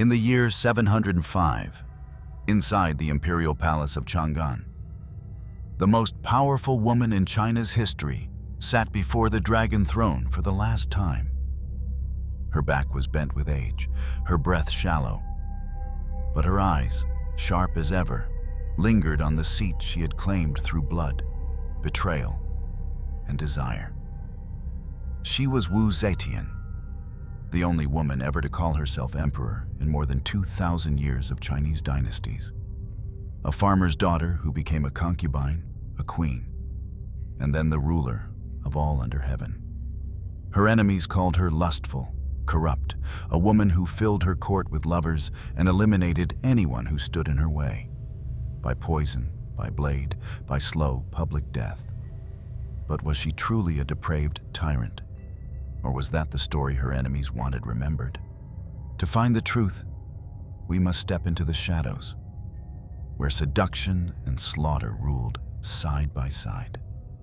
In the year 705, inside the imperial palace of Chang'an, the most powerful woman in China's history sat before the dragon throne for the last time. Her back was bent with age, her breath shallow, but her eyes, sharp as ever, lingered on the seat she had claimed through blood, betrayal, and desire. She was Wu Zetian, the only woman ever to call herself emperor in more than 2,000 years of Chinese dynasties. A farmer's daughter who became a concubine, a queen, and then the ruler of all under heaven. Her enemies called her lustful, corrupt, a woman who filled her court with lovers and eliminated anyone who stood in her way. By poison, by blade, by slow public death. But was she truly a depraved tyrant? Or was that the story her enemies wanted remembered? To find the truth, we must step into the shadows, where seduction and slaughter ruled side by side.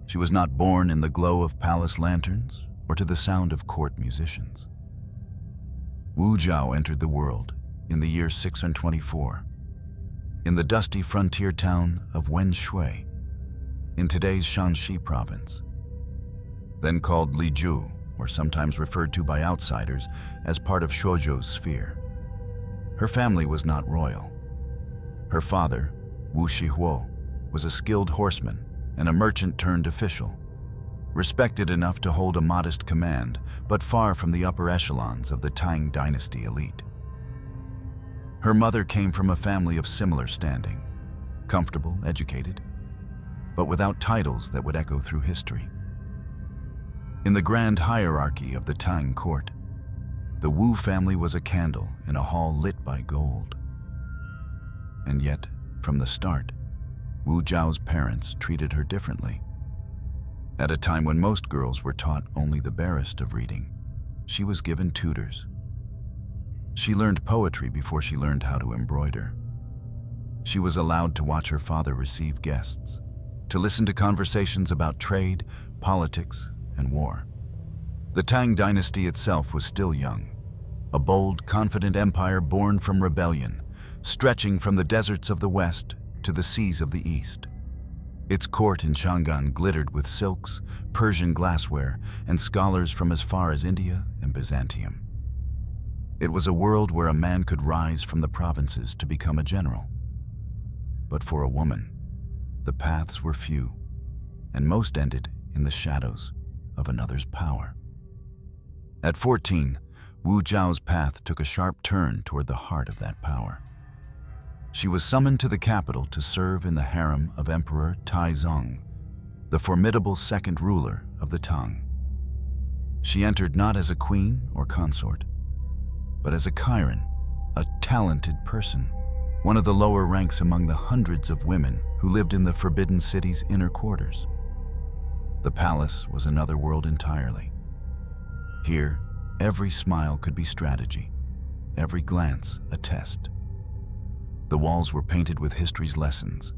She was not born in the glow of palace lanterns or to the sound of court musicians. Wu Zhou entered the world in the year 624, in the dusty frontier town of Wenshui, in today's Shanxi province, then called Liju, or sometimes referred to by outsiders as part of Shouju's sphere. Her family was not royal. Her father, Wu Shihuo, was a skilled horseman and a merchant turned official, respected enough to hold a modest command, but far from the upper echelons of the Tang dynasty elite. Her mother came from a family of similar standing, comfortable, educated, but without titles that would echo through history. In the grand hierarchy of the Tang court, the Wu family was a candle in a hall lit by gold. And yet, from the start, Wu Zhao's parents treated her differently. At a time when most girls were taught only the barest of reading, she was given tutors. She learned poetry before she learned how to embroider. She was allowed to watch her father receive guests, to listen to conversations about trade, politics, and war. The Tang dynasty itself was still young, a bold, confident empire born from rebellion, stretching from the deserts of the west to the seas of the east. Its court in Chang'an glittered with silks, Persian glassware, and scholars from as far as India and Byzantium. It was a world where a man could rise from the provinces to become a general. But for a woman, the paths were few, and most ended in the shadows of another's power. At 14, Wu Zhao's path took a sharp turn toward the heart of that power. She was summoned to the capital to serve in the harem of Emperor Taizong, the formidable second ruler of the Tang. She entered not as a queen or consort, but as a Chiron, a talented person, one of the lower ranks among the hundreds of women who lived in the Forbidden City's inner quarters. The palace was another world entirely. Here, every smile could be strategy, every glance a test. The walls were painted with history's lessons.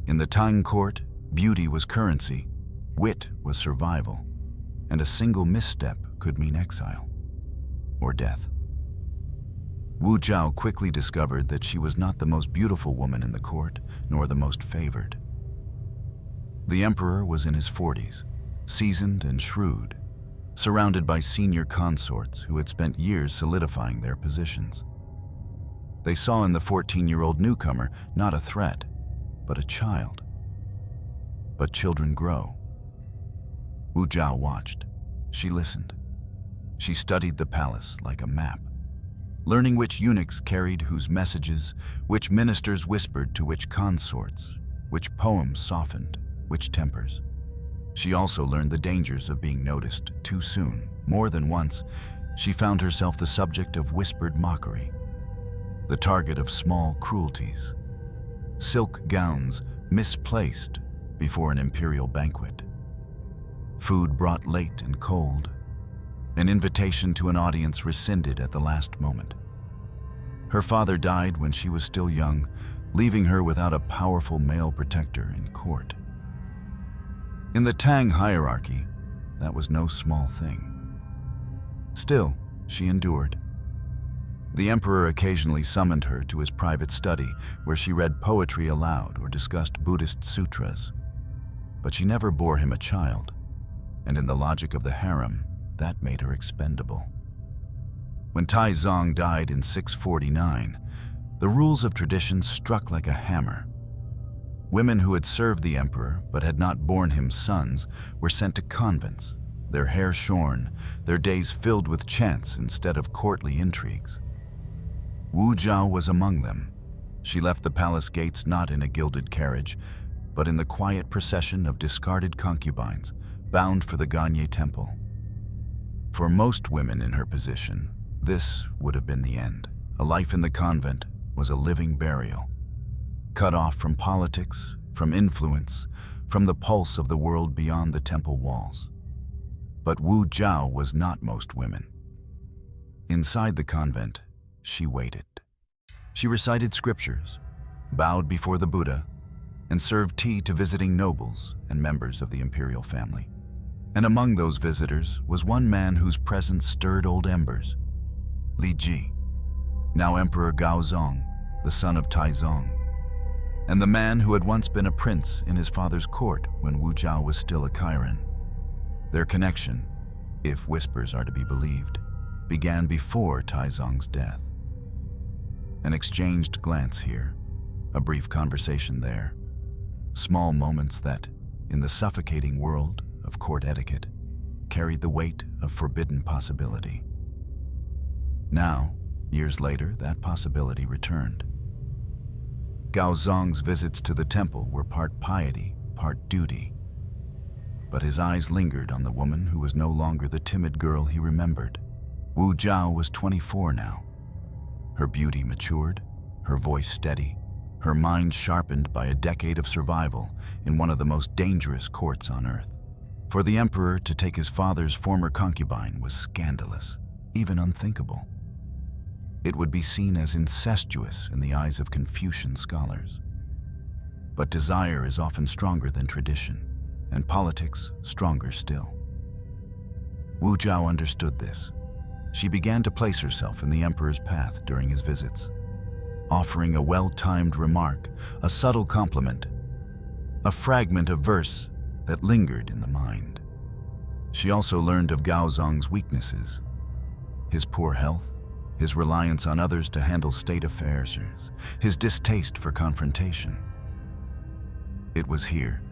In the Tang court, beauty was currency, wit was survival, and a single misstep could mean exile or death. Wu Zhao quickly discovered that she was not the most beautiful woman in the court, nor the most favored. The emperor was in his 40s, seasoned and shrewd, surrounded by senior consorts who had spent years solidifying their positions. They saw in the 14-year-old newcomer not a threat, but a child. But children grow. Wu Zhao watched. She listened. She studied the palace like a map, learning which eunuchs carried whose messages, which ministers whispered to which consorts, which poems softened which tempers. She also learned the dangers of being noticed too soon. More than once, she found herself the subject of whispered mockery, the target of small cruelties. Silk gowns misplaced before an imperial banquet. Food brought late and cold. An invitation to an audience rescinded at the last moment. Her father died when she was still young, leaving her without a powerful male protector in court. In the Tang hierarchy, that was no small thing. Still, she endured. The emperor occasionally summoned her to his private study, where she read poetry aloud or discussed Buddhist sutras. But she never bore him a child, and in the logic of the harem, that made her expendable. When Taizong died in 649, the rules of tradition struck like a hammer. Women who had served the emperor but had not borne him sons were sent to convents, their hair shorn, their days filled with chants instead of courtly intrigues. Wu Zhao was among them. She left the palace gates not in a gilded carriage, but in the quiet procession of discarded concubines bound for the Ganye temple. For most women in her position, this would have been the end. A life in the convent was a living burial, cut off from politics, from influence, from the pulse of the world beyond the temple walls. But Wu Zhao was not most women. Inside the convent, she waited. She recited scriptures, bowed before the Buddha, and served tea to visiting nobles and members of the imperial family. And among those visitors was one man whose presence stirred old embers, Li Ji, now Emperor Gaozong, the son of Taizong, and the man who had once been a prince in his father's court when Wu Zhao was still a Chiron. Their connection, if whispers are to be believed, began before Taizong's death. An exchanged glance here, a brief conversation there, small moments that, in the suffocating world of court etiquette, carried the weight of forbidden possibility. Now, years later, that possibility returned. Gaozong's visits to the temple were part piety, part duty. But his eyes lingered on the woman who was no longer the timid girl he remembered. Wu Zhao was 24 now. Her beauty matured, her voice steady, her mind sharpened by a decade of survival in one of the most dangerous courts on earth. For the emperor to take his father's former concubine was scandalous, even unthinkable. It would be seen as incestuous in the eyes of Confucian scholars. But desire is often stronger than tradition, and politics stronger still. Wu Zhao understood this. She began to place herself in the emperor's path during his visits, offering a well-timed remark, a subtle compliment, a fragment of verse that lingered in the mind. She also learned of Gaozong's weaknesses, his poor health, his reliance on others to handle state affairs, his distaste for confrontation. It was here,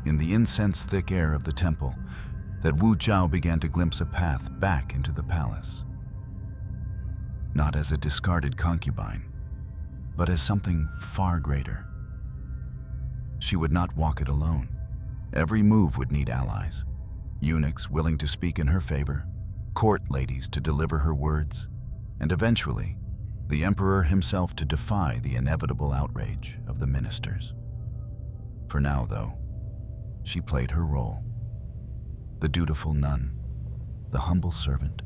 in the incense-thick air of the temple, that Wu Zhao began to glimpse a path back into the palace. Not as a discarded concubine, but as something far greater. She would not walk it alone. Every move would need allies, eunuchs willing to speak in her favor, court ladies to deliver her words, and eventually, the emperor himself to defy the inevitable outrage of the ministers. For now, though, she played her role. The dutiful nun, the humble servant,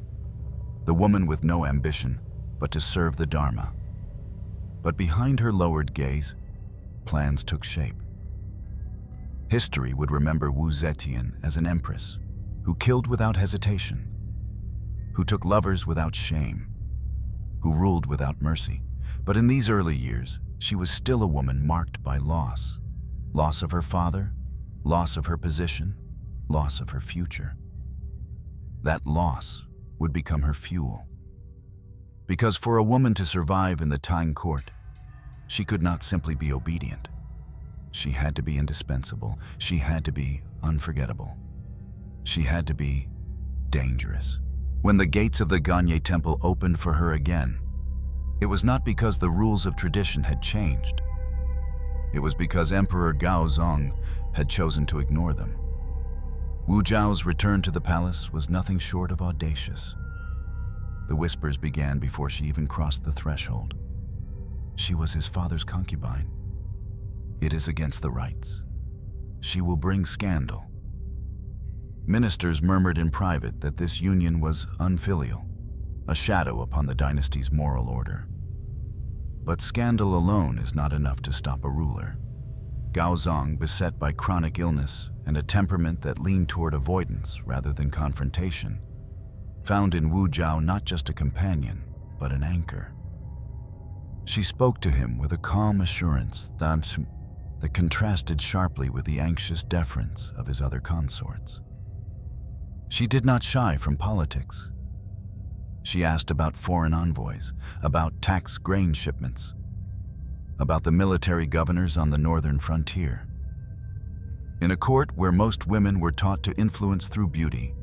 the woman with no ambition but to serve the Dharma. But behind her lowered gaze, plans took shape. History would remember Wu Zetian as an empress who killed without hesitation, who took lovers without shame, who ruled without mercy. But in these early years, she was still a woman marked by loss. Loss of her father, loss of her position, loss of her future. That loss would become her fuel. Because for a woman to survive in the Tang court, she could not simply be obedient. She had to be indispensable. She had to be unforgettable. She had to be dangerous. When the gates of the Ganye temple opened for her again, it was not because the rules of tradition had changed. It was because Emperor Gaozong had chosen to ignore them. Wu Zhao's return to the palace was nothing short of audacious. The whispers began before she even crossed the threshold. She was his father's concubine. It is against the rites. She will bring scandal. Ministers murmured in private that this union was unfilial, a shadow upon the dynasty's moral order. But scandal alone is not enough to stop a ruler. Gaozong, beset by chronic illness and a temperament that leaned toward avoidance rather than confrontation, found in Wu Zhao not just a companion, but an anchor. She spoke to him with a calm assurance that contrasted sharply with the anxious deference of his other consorts. She did not shy from politics. She asked about foreign envoys, about tax grain shipments, about the military governors on the northern frontier. In a court where most women were taught to influence through beauty,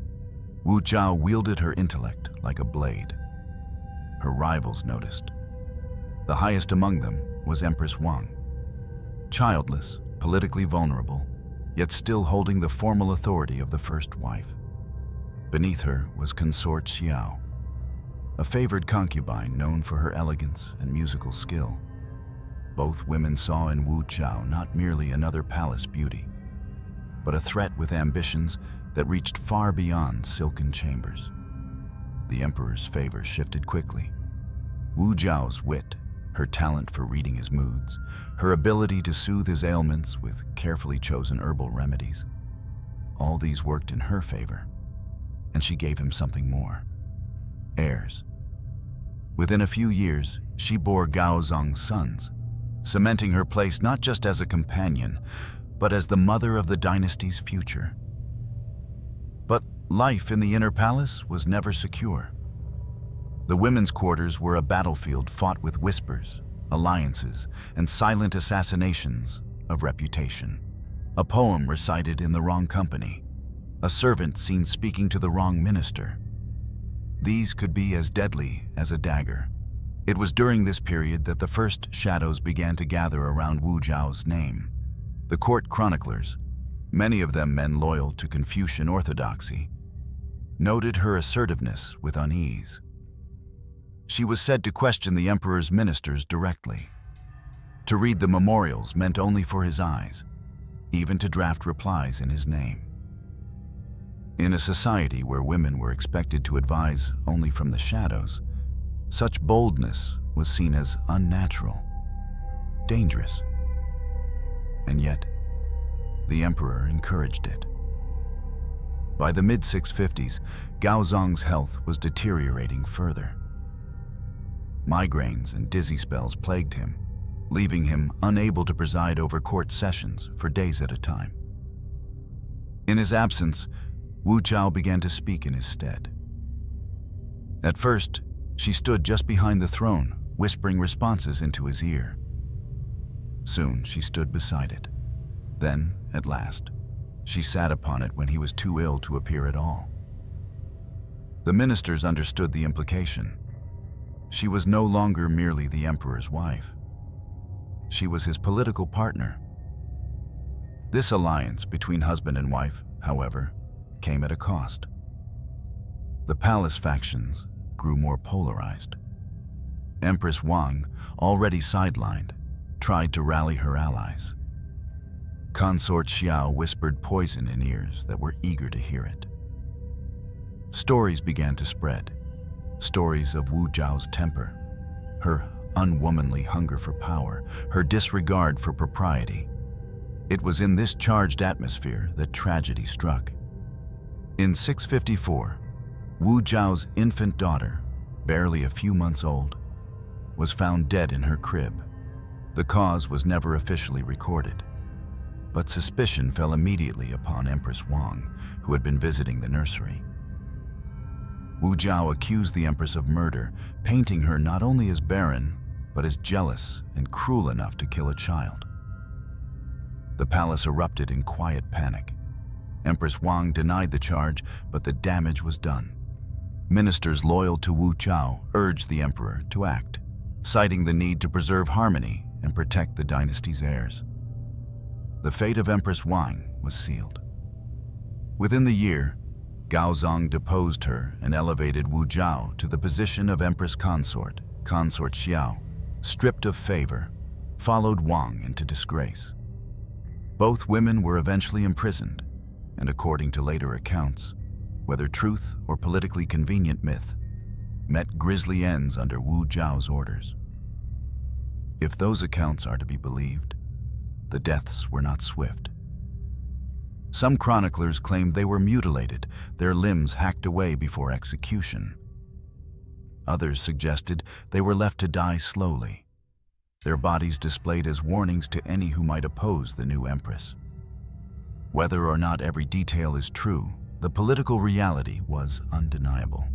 Wu Zhao wielded her intellect like a blade. Her rivals noticed. The highest among them was Empress Wang. Childless, politically vulnerable, yet still holding the formal authority of the first wife. Beneath her was Consort Xiao, a favored concubine known for her elegance and musical skill. Both women saw in Wu Zhao not merely another palace beauty, but a threat with ambitions that reached far beyond silken chambers. The emperor's favor shifted quickly. Wu Zhao's wit, her talent for reading his moods, her ability to soothe his ailments with carefully chosen herbal remedies, all these worked in her favor, and she gave him something more: heirs. Within a few years, she bore Gaozong's sons, cementing her place not just as a companion, but as the mother of the dynasty's future. But life in the inner palace was never secure. The women's quarters were a battlefield fought with whispers, alliances, and silent assassinations of reputation. A poem recited in the wrong company, a servant seen speaking to the wrong minister. These could be as deadly as a dagger. It was during this period that the first shadows began to gather around Wu Zhao's name. The court chroniclers, many of them men loyal to Confucian orthodoxy, noted her assertiveness with unease. She was said to question the emperor's ministers directly. To read the memorials meant only for his eyes, even to draft replies in his name. In a society where women were expected to advise only from the shadows, such boldness was seen as unnatural, dangerous. And yet, the emperor encouraged it. By the mid-650s, Gaozong's health was deteriorating further. Migraines and dizzy spells plagued him, leaving him unable to preside over court sessions for days at a time. In his absence, Wu Zhao began to speak in his stead. At first, she stood just behind the throne, whispering responses into his ear. Soon, she stood beside it. Then, at last, she sat upon it when he was too ill to appear at all. The ministers understood the implication. She was no longer merely the emperor's wife. She was his political partner. This alliance between husband and wife, however, came at a cost. The palace factions grew more polarized. Empress Wang, already sidelined, tried to rally her allies. Consort Xiao whispered poison in ears that were eager to hear it. Stories began to spread. Stories of Wu Zhao's temper, her unwomanly hunger for power, her disregard for propriety. It was in this charged atmosphere that tragedy struck. In 654, Wu Zhao's infant daughter, barely a few months old, was found dead in her crib. The cause was never officially recorded, but suspicion fell immediately upon Empress Wang, who had been visiting the nursery. Wu Zhao accused the Empress of murder, painting her not only as barren, but as jealous and cruel enough to kill a child. The palace erupted in quiet panic. Empress Wang denied the charge, but the damage was done. Ministers loyal to Wu Zhao urged the emperor to act, citing the need to preserve harmony and protect the dynasty's heirs. The fate of Empress Wang was sealed. Within the year, Gaozong deposed her and elevated Wu Zhao to the position of Empress Consort. Consort Xiao, stripped of favor, followed Wang into disgrace. Both women were eventually imprisoned, and according to later accounts, whether truth or politically convenient myth, met grisly ends under Wu Zhao's orders. If those accounts are to be believed, the deaths were not swift. Some chroniclers claimed they were mutilated, their limbs hacked away before execution. Others suggested they were left to die slowly, their bodies displayed as warnings to any who might oppose the new empress. Whether or not every detail is true, the political reality was undeniable.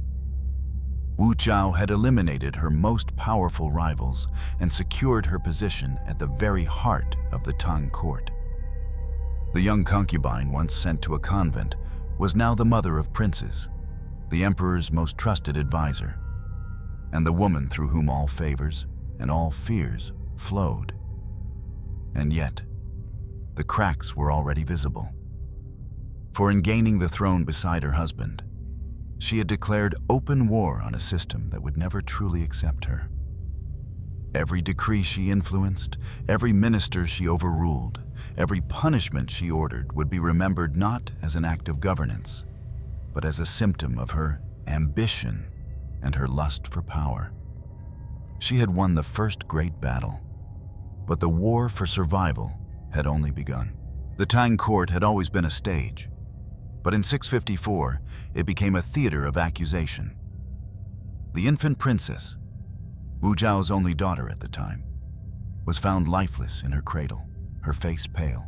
Wu Zhao had eliminated her most powerful rivals and secured her position at the very heart of the Tang court. The young concubine once sent to a convent was now the mother of princes, the emperor's most trusted advisor, and the woman through whom all favors and all fears flowed. And yet, the cracks were already visible. For in gaining the throne beside her husband, she had declared open war on a system that would never truly accept her. Every decree she influenced, every minister she overruled, every punishment she ordered would be remembered not as an act of governance, but as a symptom of her ambition and her lust for power. She had won the first great battle, but the war for survival had only begun. The Tang court had always been a stage, but in 654, it became a theater of accusation. The infant princess, Wu Zhao's only daughter at the time, was found lifeless in her cradle, her face pale,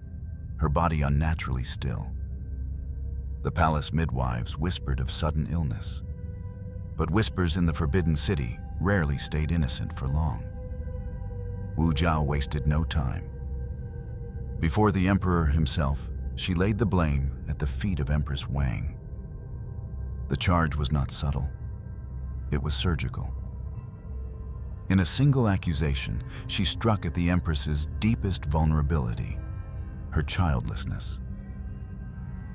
her body unnaturally still. The palace midwives whispered of sudden illness, but whispers in the Forbidden City rarely stayed innocent for long. Wu Zhao wasted no time. Before the emperor himself, she laid the blame at the feet of Empress Wang. The charge was not subtle. It was surgical. In a single accusation, she struck at the Empress's deepest vulnerability, her childlessness.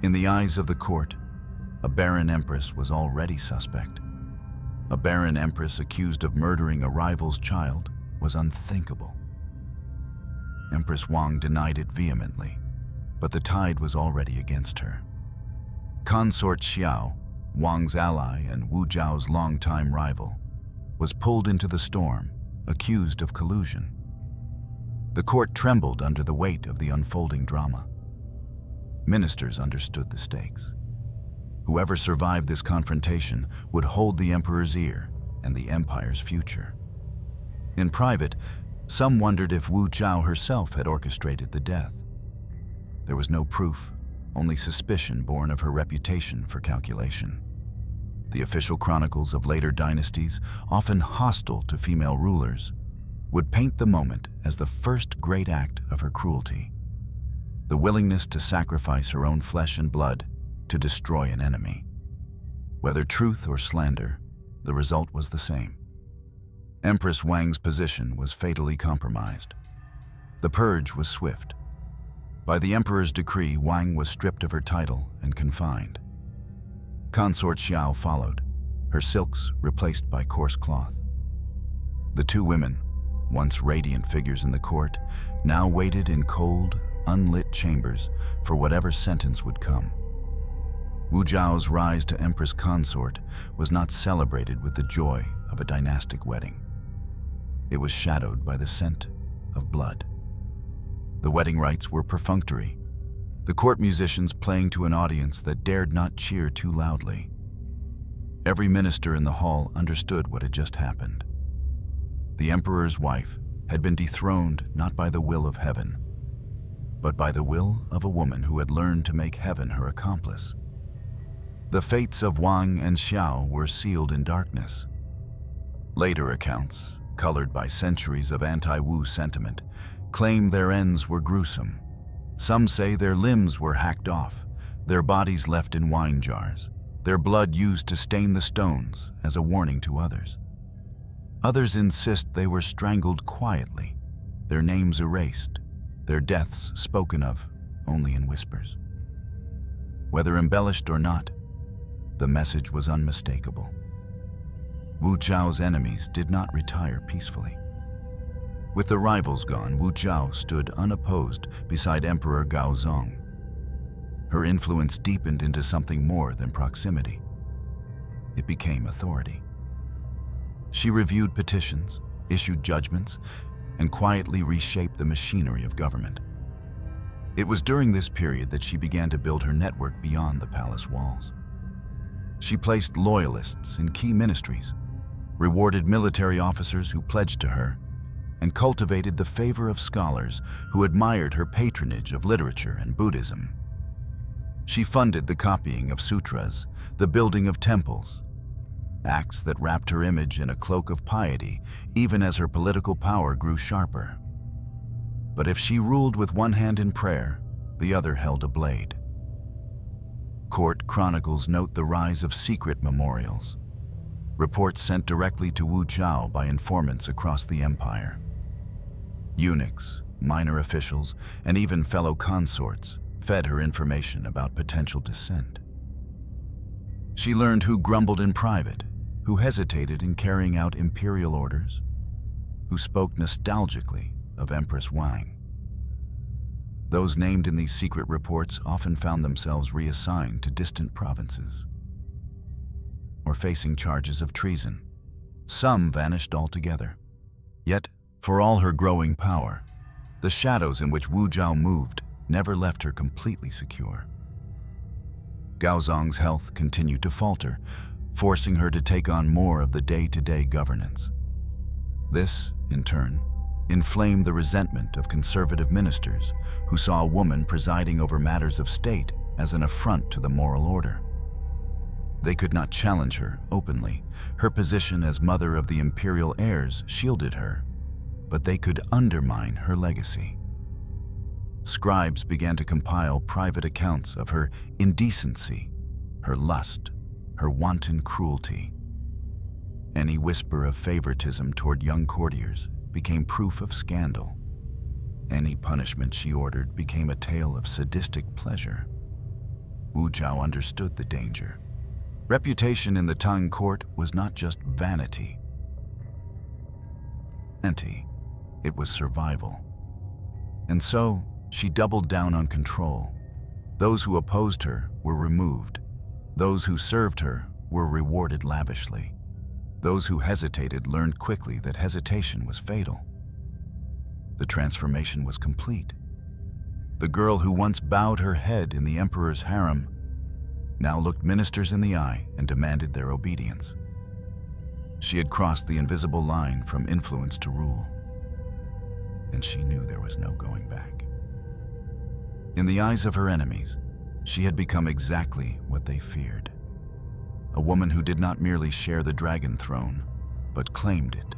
In the eyes of the court, a barren empress was already suspect. A barren empress accused of murdering a rival's child was unthinkable. Empress Wang denied it vehemently, but the tide was already against her. Consort Xiao, Wang's ally and Wu Zhao's longtime rival, was pulled into the storm, accused of collusion. The court trembled under the weight of the unfolding drama. Ministers understood the stakes. Whoever survived this confrontation would hold the emperor's ear and the empire's future. In private, some wondered if Wu Zhao herself had orchestrated the death. There was no proof, only suspicion born of her reputation for calculation. The official chronicles of later dynasties, often hostile to female rulers, would paint the moment as the first great act of her cruelty, the willingness to sacrifice her own flesh and blood to destroy an enemy. Whether truth or slander, the result was the same. Empress Wang's position was fatally compromised. The purge was swift. By the emperor's decree, Wang was stripped of her title and confined. Consort Xiao followed, her silks replaced by coarse cloth. The two women, once radiant figures in the court, now waited in cold, unlit chambers for whatever sentence would come. Wu Zhao's rise to Empress Consort was not celebrated with the joy of a dynastic wedding. It was shadowed by the scent of blood. The wedding rites were perfunctory, the court musicians playing to an audience that dared not cheer too loudly. Every minister in the hall understood what had just happened. The emperor's wife had been dethroned not by the will of heaven, but by the will of a woman who had learned to make heaven her accomplice. The fates of Wang and Xiao were sealed in darkness. Later accounts, colored by centuries of anti-Wu sentiment, claim their ends were gruesome. Some say their limbs were hacked off, their bodies left in wine jars, their blood used to stain the stones as a warning to others. Others insist they were strangled quietly, their names erased, their deaths spoken of only in whispers. Whether embellished or not, the message was unmistakable. Wu Zhao's enemies did not retire peacefully. With the rivals gone, Wu Zhao stood unopposed beside Emperor Gaozong. Her influence deepened into something more than proximity. It became authority. She reviewed petitions, issued judgments, and quietly reshaped the machinery of government. It was during this period that she began to build her network beyond the palace walls. She placed loyalists in key ministries, rewarded military officers who pledged to her, and cultivated the favor of scholars who admired her patronage of literature and Buddhism. She funded the copying of sutras, the building of temples, acts that wrapped her image in a cloak of piety even as her political power grew sharper. But if she ruled with one hand in prayer, the other held a blade. Court chronicles note the rise of secret memorials, reports sent directly to Wu Zhao by informants across the empire. Eunuchs, minor officials, and even fellow consorts fed her information about potential dissent. She learned who grumbled in private, who hesitated in carrying out imperial orders, who spoke nostalgically of Empress Wang. Those named in these secret reports often found themselves reassigned to distant provinces or facing charges of treason. Some vanished altogether. Yet, for all her growing power, the shadows in which Wu Zhao moved never left her completely secure. Gaozong's health continued to falter, forcing her to take on more of the day-to-day governance. This, in turn, inflamed the resentment of conservative ministers who saw a woman presiding over matters of state as an affront to the moral order. They could not challenge her openly. Her position as mother of the imperial heirs shielded her, but they could undermine her legacy. Scribes began to compile private accounts of her indecency, her lust, her wanton cruelty. Any whisper of favoritism toward young courtiers became proof of scandal. Any punishment she ordered became a tale of sadistic pleasure. Wu Zhao understood the danger. Reputation in the Tang court was not just vanity. It was survival. And so, she doubled down on control. Those who opposed her were removed. Those who served her were rewarded lavishly. Those who hesitated learned quickly that hesitation was fatal. The transformation was complete. The girl who once bowed her head in the emperor's harem now looked ministers in the eye and demanded their obedience. She had crossed the invisible line from influence to rule, and she knew there was no going back. In the eyes of her enemies, she had become exactly what they feared. A woman who did not merely share the dragon throne, but claimed it.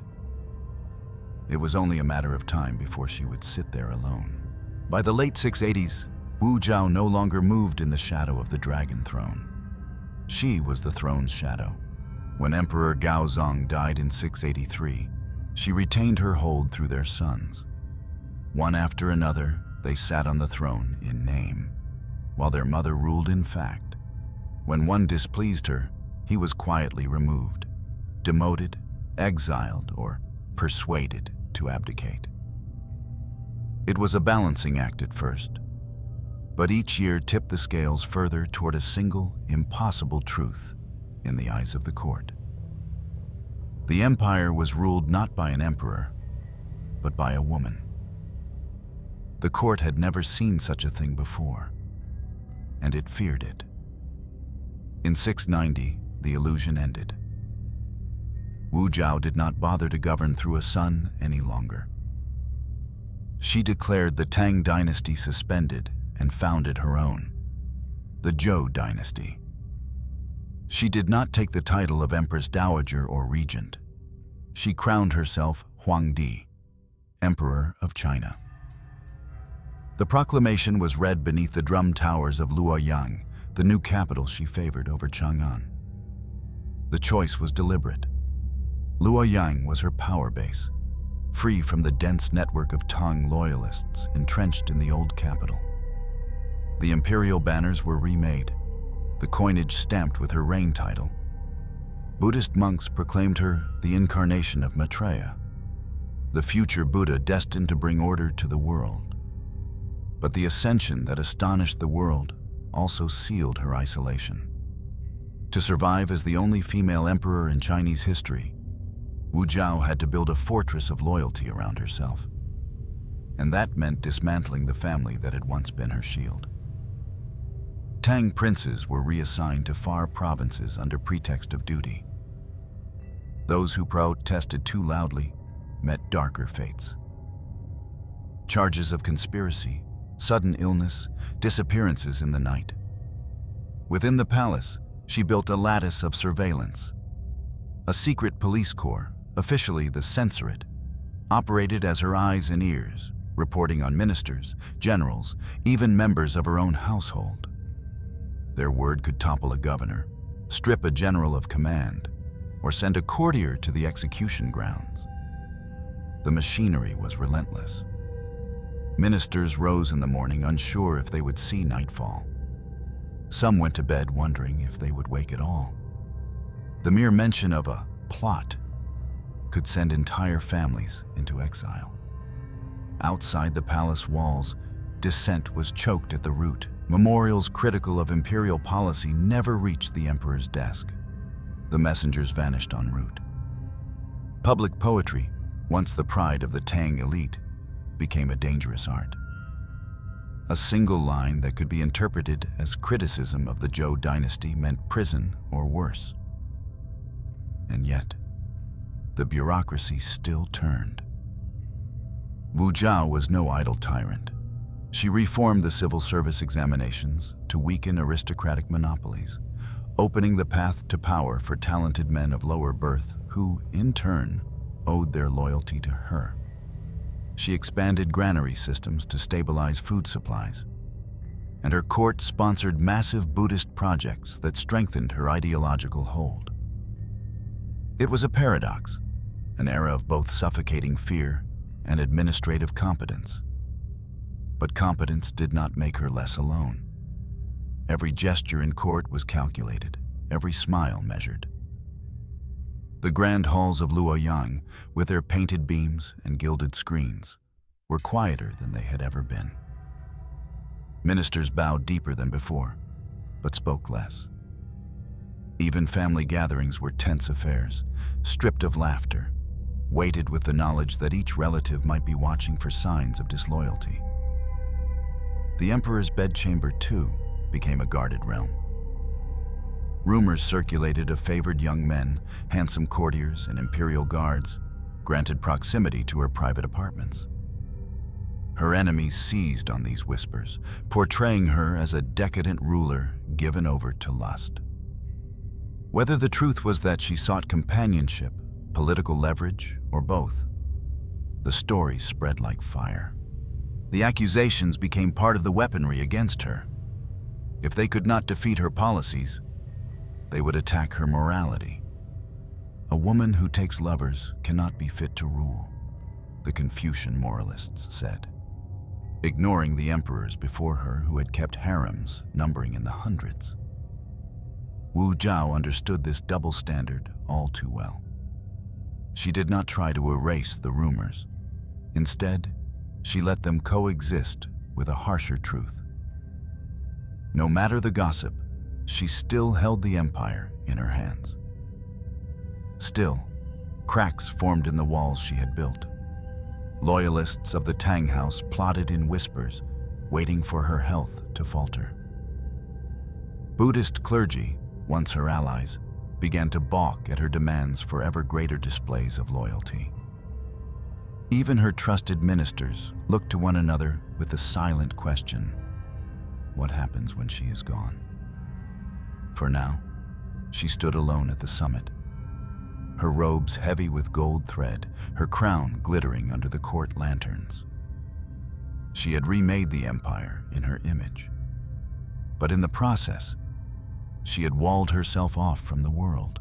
It was only a matter of time before she would sit there alone. By the late 680s, Wu Zhao no longer moved in the shadow of the dragon throne. She was the throne's shadow. When Emperor Gaozong died in 683, she retained her hold through their sons. One after another, they sat on the throne in name, while their mother ruled in fact. When one displeased her, he was quietly removed, demoted, exiled, or persuaded to abdicate. It was a balancing act at first, but each year tipped the scales further toward a single, impossible truth in the eyes of the court. The empire was ruled not by an emperor, but by a woman. The court had never seen such a thing before, and it feared it. In 690, the illusion ended. Wu Zhao did not bother to govern through a son any longer. She declared the Tang dynasty suspended and founded her own, the Zhou dynasty. She did not take the title of Empress Dowager or Regent. She crowned herself Huangdi, Emperor of China. The proclamation was read beneath the drum towers of Luoyang, the new capital she favored over Chang'an. The choice was deliberate. Luoyang was her power base, free from the dense network of Tang loyalists entrenched in the old capital. The imperial banners were remade, the coinage stamped with her reign title. Buddhist monks proclaimed her the incarnation of Maitreya, the future Buddha destined to bring order to the world. But the ascension that astonished the world also sealed her isolation. To survive as the only female emperor in Chinese history, Wu Zhao had to build a fortress of loyalty around herself. And that meant dismantling the family that had once been her shield. Tang princes were reassigned to far provinces under pretext of duty. Those who protested too loudly met darker fates. Charges of conspiracy, sudden illness, disappearances in the night. Within the palace, she built a lattice of surveillance. A secret police corps, officially the censorate, operated as her eyes and ears, reporting on ministers, generals, even members of her own household. Their word could topple a governor, strip a general of command, or send a courtier to the execution grounds. The machinery was relentless. Ministers rose in the morning unsure if they would see nightfall. Some went to bed wondering if they would wake at all. The mere mention of a plot could send entire families into exile. Outside the palace walls, dissent was choked at the root. Memorials critical of imperial policy never reached the emperor's desk. The messengers vanished en route. Public poetry, once the pride of the Tang elite, became a dangerous art. A single line that could be interpreted as criticism of the Zhou dynasty meant prison or worse. And yet, the bureaucracy still turned. Wu Zhao was no idle tyrant. She reformed the civil service examinations to weaken aristocratic monopolies, opening the path to power for talented men of lower birth who, in turn, owed their loyalty to her. She expanded granary systems to stabilize food supplies, and her court sponsored massive Buddhist projects that strengthened her ideological hold. It was a paradox, an era of both suffocating fear and administrative competence. But competence did not make her less alone. Every gesture in court was calculated, every smile measured. The grand halls of Luoyang, with their painted beams and gilded screens, were quieter than they had ever been. Ministers bowed deeper than before, but spoke less. Even family gatherings were tense affairs, stripped of laughter, weighted with the knowledge that each relative might be watching for signs of disloyalty. The emperor's bedchamber, too, became a guarded realm. Rumors circulated of favored young men, handsome courtiers, and imperial guards, granted proximity to her private apartments. Her enemies seized on these whispers, portraying her as a decadent ruler given over to lust. Whether the truth was that she sought companionship, political leverage, or both, the story spread like fire. The accusations became part of the weaponry against her. If they could not defeat her policies, they would attack her morality. A woman who takes lovers cannot be fit to rule, the Confucian moralists said, ignoring the emperors before her who had kept harems numbering in the hundreds. Wu Zhao understood this double standard all too well. She did not try to erase the rumors. Instead, she let them coexist with a harsher truth. No matter the gossip, she still held the empire in her hands. Still, cracks formed in the walls she had built. Loyalists of the Tang house plotted in whispers, waiting for her health to falter. Buddhist clergy, once her allies, began to balk at her demands for ever greater displays of loyalty. Even her trusted ministers looked to one another with the silent question, what happens when she is gone? For now, she stood alone at the summit, her robes heavy with gold thread, her crown glittering under the court lanterns. She had remade the empire in her image, but in the process, she had walled herself off from the world.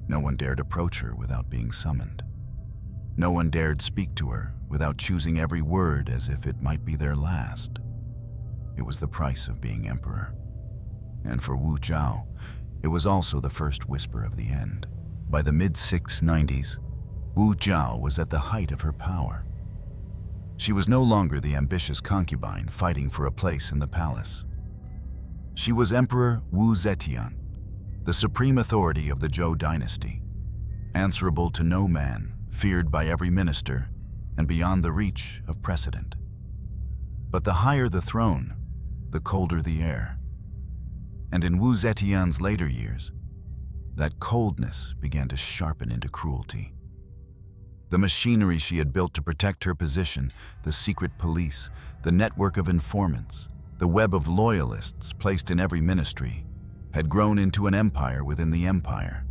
No one dared approach her without being summoned. No one dared speak to her without choosing every word as if it might be their last. It was the price of being emperor. And for Wu Zhao, it was also the first whisper of the end. By the mid-690s, Wu Zhao was at the height of her power. She was no longer the ambitious concubine fighting for a place in the palace. She was Emperor Wu Zetian, the supreme authority of the Zhou dynasty, answerable to no man, feared by every minister, and beyond the reach of precedent. But the higher the throne, the colder the air. And in Wu Zetian's later years, that coldness began to sharpen into cruelty. The machinery she had built to protect her position, the secret police, the network of informants, the web of loyalists placed in every ministry, had grown into an empire within the empire.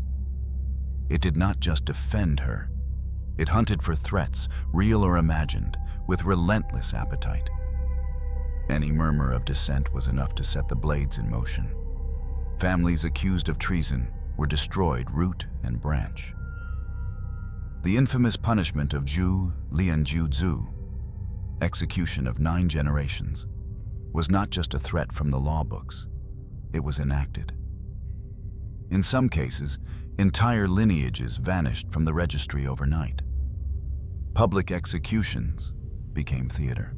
It did not just defend her. It hunted for threats, real or imagined, with relentless appetite. Any murmur of dissent was enough to set the blades in motion. Families accused of treason were destroyed root and branch. The infamous punishment of Zhou Zhu, execution of 9 generations, was not just a threat from the law books. It was enacted. In some cases, entire lineages vanished from the registry overnight. Public executions became theater.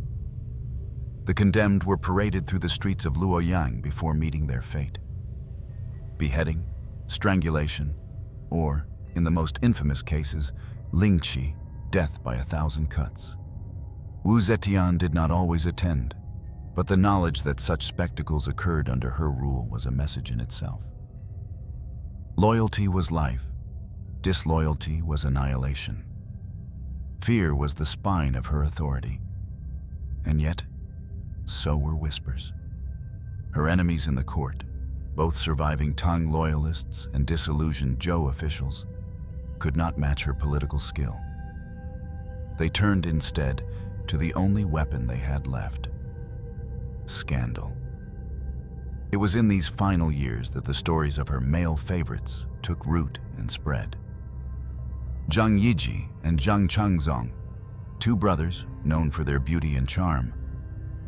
The condemned were paraded through the streets of Luoyang before meeting their fate. Beheading, strangulation, or, in the most infamous cases, lingqi, death by 1,000 cuts. Wu Zetian did not always attend, but the knowledge that such spectacles occurred under her rule was a message in itself. Loyalty was life. Disloyalty was annihilation. Fear was the spine of her authority. And yet, so were whispers. Her enemies in the court, both surviving Tang loyalists and disillusioned Zhou officials, could not match her political skill. They turned instead to the only weapon they had left: scandal. It was in these final years that the stories of her male favorites took root and spread. Zhang Yiji and Zhang Changzong, 2 brothers known for their beauty and charm,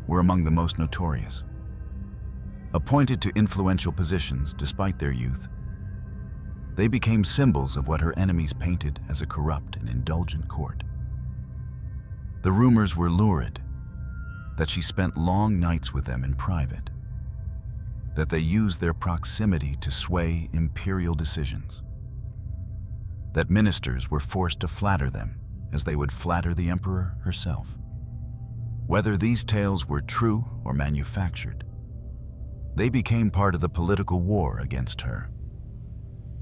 were among the most notorious. Appointed to influential positions despite their youth, they became symbols of what her enemies painted as a corrupt and indulgent court. The rumors were lurid, that she spent long nights with them in private, that they used their proximity to sway imperial decisions, that ministers were forced to flatter them as they would flatter the emperor herself. Whether these tales were true or manufactured, they became part of the political war against her.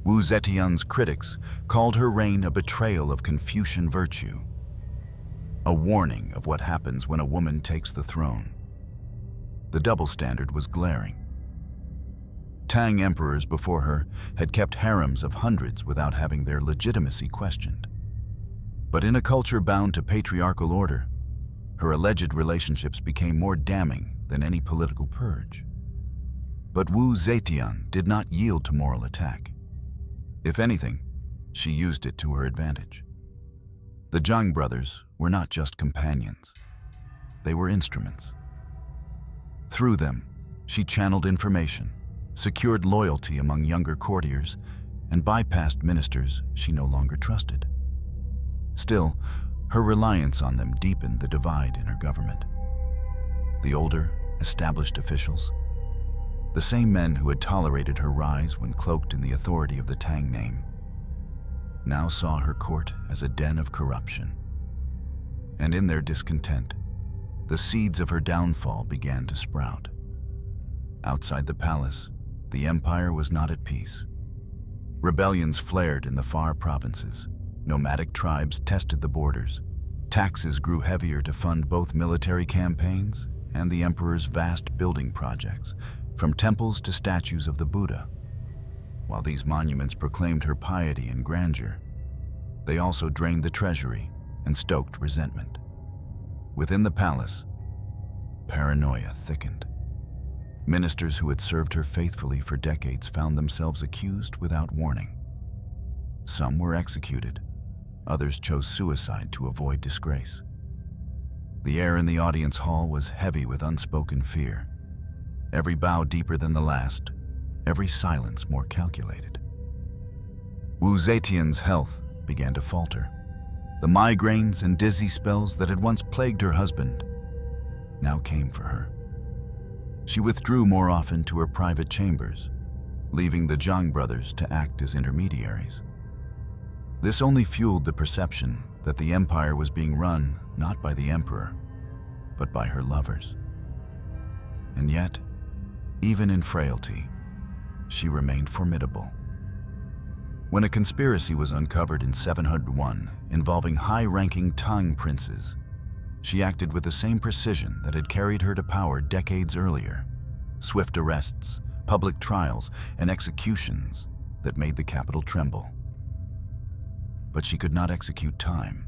Wu Zetian's critics called her reign a betrayal of Confucian virtue, a warning of what happens when a woman takes the throne. The double standard was glaring. Tang emperors before her had kept harems of hundreds without having their legitimacy questioned. But in a culture bound to patriarchal order, her alleged relationships became more damning than any political purge. But Wu Zetian did not yield to moral attack. If anything, she used it to her advantage. The Zhang brothers were not just companions. They were instruments. Through them, she channeled information, secured loyalty among younger courtiers, and bypassed ministers she no longer trusted. Still, her reliance on them deepened the divide in her government. The older, established officials, the same men who had tolerated her rise when cloaked in the authority of the Tang name, now saw her court as a den of corruption. And in their discontent, the seeds of her downfall began to sprout. Outside the palace, the empire was not at peace. Rebellions flared in the far provinces. Nomadic tribes tested the borders. Taxes grew heavier to fund both military campaigns and the emperor's vast building projects, from temples to statues of the Buddha. While these monuments proclaimed her piety and grandeur, they also drained the treasury and stoked resentment. Within the palace, paranoia thickened. Ministers who had served her faithfully for decades found themselves accused without warning. Some were executed. Others chose suicide to avoid disgrace. The air in the audience hall was heavy with unspoken fear. Every bow deeper than the last, every silence more calculated. Wu Zetian's health began to falter. The migraines and dizzy spells that had once plagued her husband now came for her. She withdrew more often to her private chambers, leaving the Zhang brothers to act as intermediaries. This only fueled the perception that the empire was being run not by the emperor, but by her lovers. And yet, even in frailty, she remained formidable. When a conspiracy was uncovered in 701 involving high-ranking Tang princes, she acted with the same precision that had carried her to power decades earlier. Swift arrests, public trials, and executions that made the capital tremble. But she could not execute time.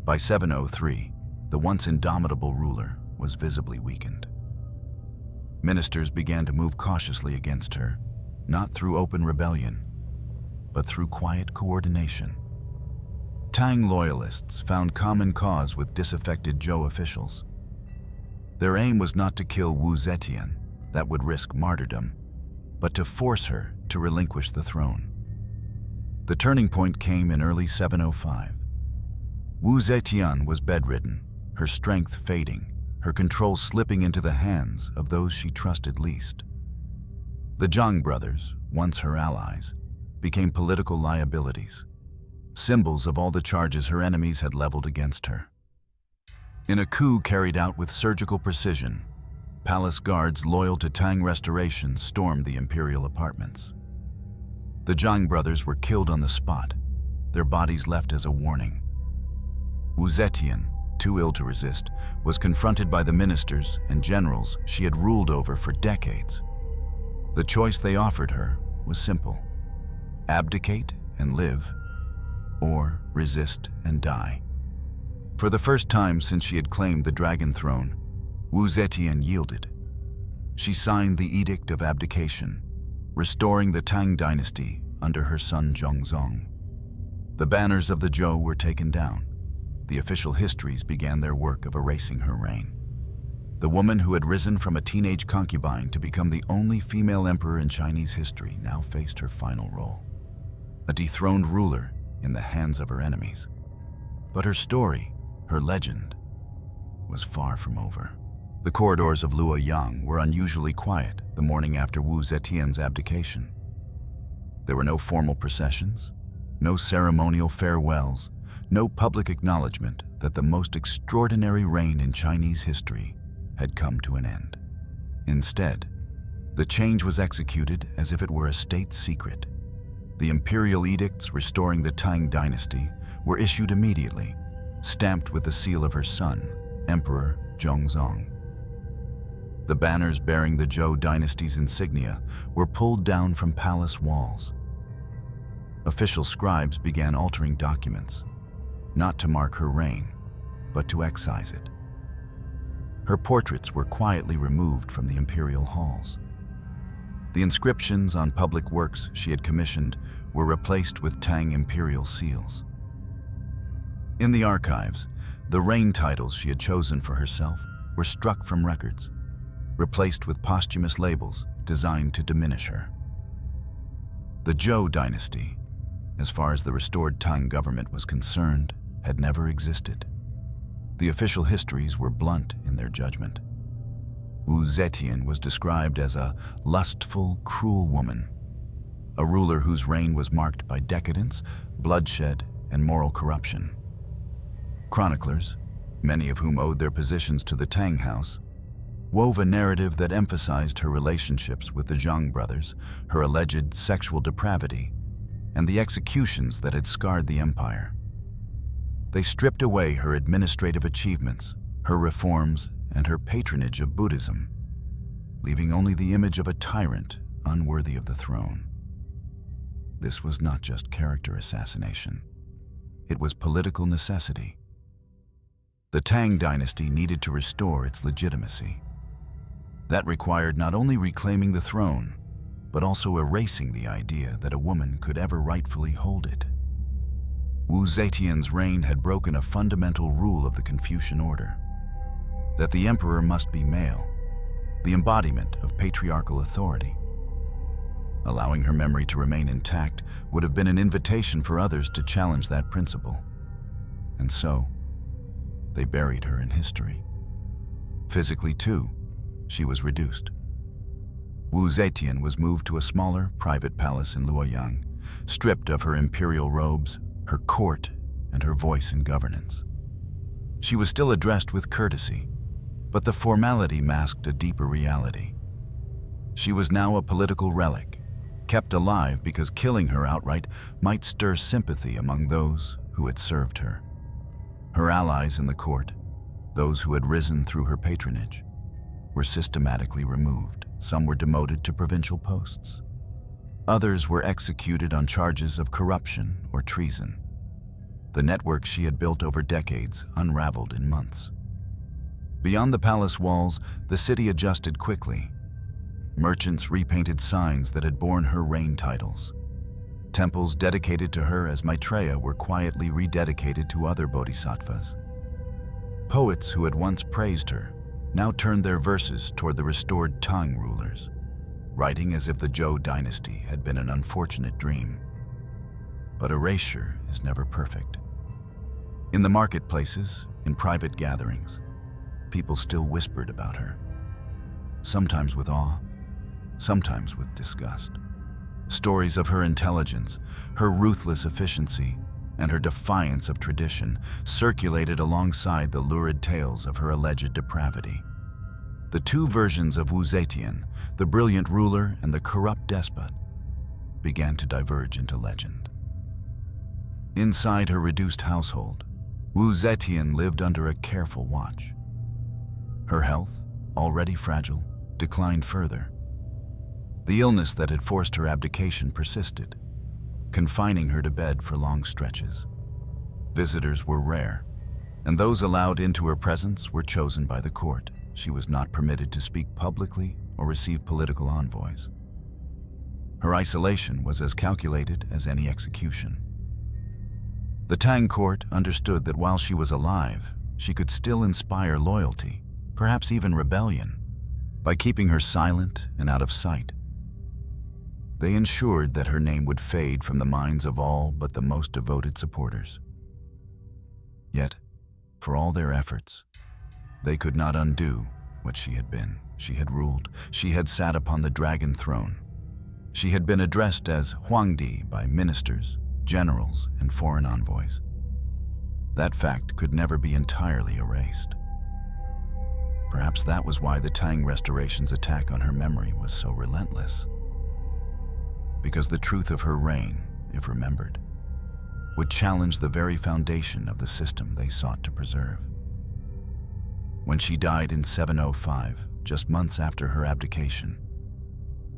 By 703, the once indomitable ruler was visibly weakened. Ministers began to move cautiously against her, not through open rebellion, but through quiet coordination. Tang loyalists found common cause with disaffected Zhou officials. Their aim was not to kill Wu Zetian, that would risk martyrdom, but to force her to relinquish the throne. The turning point came in early 705. Wu Zetian was bedridden, her strength fading, her control slipping into the hands of those she trusted least. The Zhang brothers, once her allies, became political liabilities, symbols of all the charges her enemies had leveled against her. In a coup carried out with surgical precision, palace guards loyal to Tang restoration stormed the imperial apartments. The Zhang brothers were killed on the spot, their bodies left as a warning. Wu Zetian, too ill to resist, was confronted by the ministers and generals she had ruled over for decades. The choice they offered her was simple: abdicate and live, or resist and die. For the first time since she had claimed the dragon throne, Wu Zetian yielded. She signed the Edict of Abdication, restoring the Tang dynasty under her son Zhongzong. The banners of the Zhou were taken down. The official histories began their work of erasing her reign. The woman who had risen from a teenage concubine to become the only female emperor in Chinese history now faced her final role: a dethroned ruler in the hands of her enemies. But her story, her legend, was far from over. The corridors of Luoyang were unusually quiet the morning after Wu Zetian's abdication. There were no formal processions, no ceremonial farewells, no public acknowledgement that the most extraordinary reign in Chinese history had come to an end. Instead, the change was executed as if it were a state secret. The imperial edicts restoring the Tang dynasty were issued immediately, stamped with the seal of her son, Emperor Zhongzong. The banners bearing the Zhou dynasty's insignia were pulled down from palace walls. Official scribes began altering documents, not to mark her reign, but to excise it. Her portraits were quietly removed from the imperial halls. The inscriptions on public works she had commissioned were replaced with Tang imperial seals. In the archives, the reign titles she had chosen for herself were struck from records, replaced with posthumous labels designed to diminish her. The Zhou dynasty, as far as the restored Tang government was concerned, had never existed. The official histories were blunt in their judgment. Wu Zetian was described as a lustful, cruel woman, a ruler whose reign was marked by decadence, bloodshed, and moral corruption. Chroniclers, many of whom owed their positions to the Tang house, wove a narrative that emphasized her relationships with the Zhang brothers, her alleged sexual depravity, and the executions that had scarred the empire. They stripped away her administrative achievements, her reforms, and her patronage of Buddhism, leaving only the image of a tyrant unworthy of the throne. This was not just character assassination. It was political necessity. The Tang dynasty needed to restore its legitimacy. That required not only reclaiming the throne, but also erasing the idea that a woman could ever rightfully hold it. Wu Zetian's reign had broken a fundamental rule of the Confucian order: that the emperor must be male, the embodiment of patriarchal authority. Allowing her memory to remain intact would have been an invitation for others to challenge that principle. And so, they buried her in history. Physically, too, she was reduced. Wu Zetian was moved to a smaller, private palace in Luoyang, stripped of her imperial robes, her court, and her voice in governance. She was still addressed with courtesy, but the formality masked a deeper reality. She was now a political relic, kept alive because killing her outright might stir sympathy among those who had served her. Her allies in the court, those who had risen through her patronage, were systematically removed. Some were demoted to provincial posts. Others were executed on charges of corruption or treason. The network she had built over decades unraveled in months. Beyond the palace walls, the city adjusted quickly. Merchants repainted signs that had borne her reign titles. Temples dedicated to her as Maitreya were quietly rededicated to other bodhisattvas. Poets who had once praised her now turned their verses toward the restored Tang rulers, writing as if the Zhou dynasty had been an unfortunate dream. But erasure is never perfect. In the marketplaces, in private gatherings, people still whispered about her, sometimes with awe, sometimes with disgust. Stories of her intelligence, her ruthless efficiency, and her defiance of tradition circulated alongside the lurid tales of her alleged depravity. The two versions of Wu Zetian, the brilliant ruler and the corrupt despot, began to diverge into legend. Inside her reduced household, Wu Zetian lived under a careful watch. Her health, already fragile, declined further. The illness that had forced her abdication persisted, confining her to bed for long stretches. Visitors were rare, and those allowed into her presence were chosen by the court. She was not permitted to speak publicly or receive political envoys. Her isolation was as calculated as any execution. The Tang court understood that while she was alive, she could still inspire loyalty, perhaps even rebellion, by keeping her silent and out of sight. They ensured that her name would fade from the minds of all but the most devoted supporters. Yet, for all their efforts, they could not undo what she had been. She had ruled. She had sat upon the dragon throne. She had been addressed as Huangdi by ministers, generals, and foreign envoys. That fact could never be entirely erased. Perhaps that was why the Tang Restoration's attack on her memory was so relentless. Because the truth of her reign, if remembered, would challenge the very foundation of the system they sought to preserve. When she died in 705, just months after her abdication,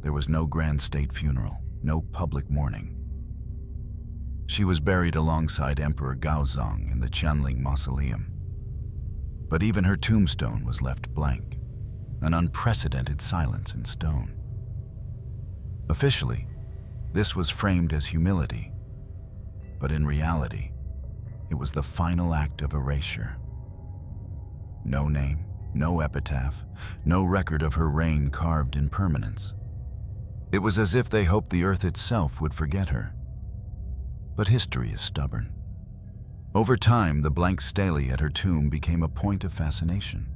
there was no grand state funeral, no public mourning. She was buried alongside Emperor Gaozong in the Qianling Mausoleum. But even her tombstone was left blank, an unprecedented silence in stone. Officially, this was framed as humility, but in reality, it was the final act of erasure. No name, no epitaph, no record of her reign carved in permanence. It was as if they hoped the earth itself would forget her. But history is stubborn. Over time, the blank stele at her tomb became a point of fascination.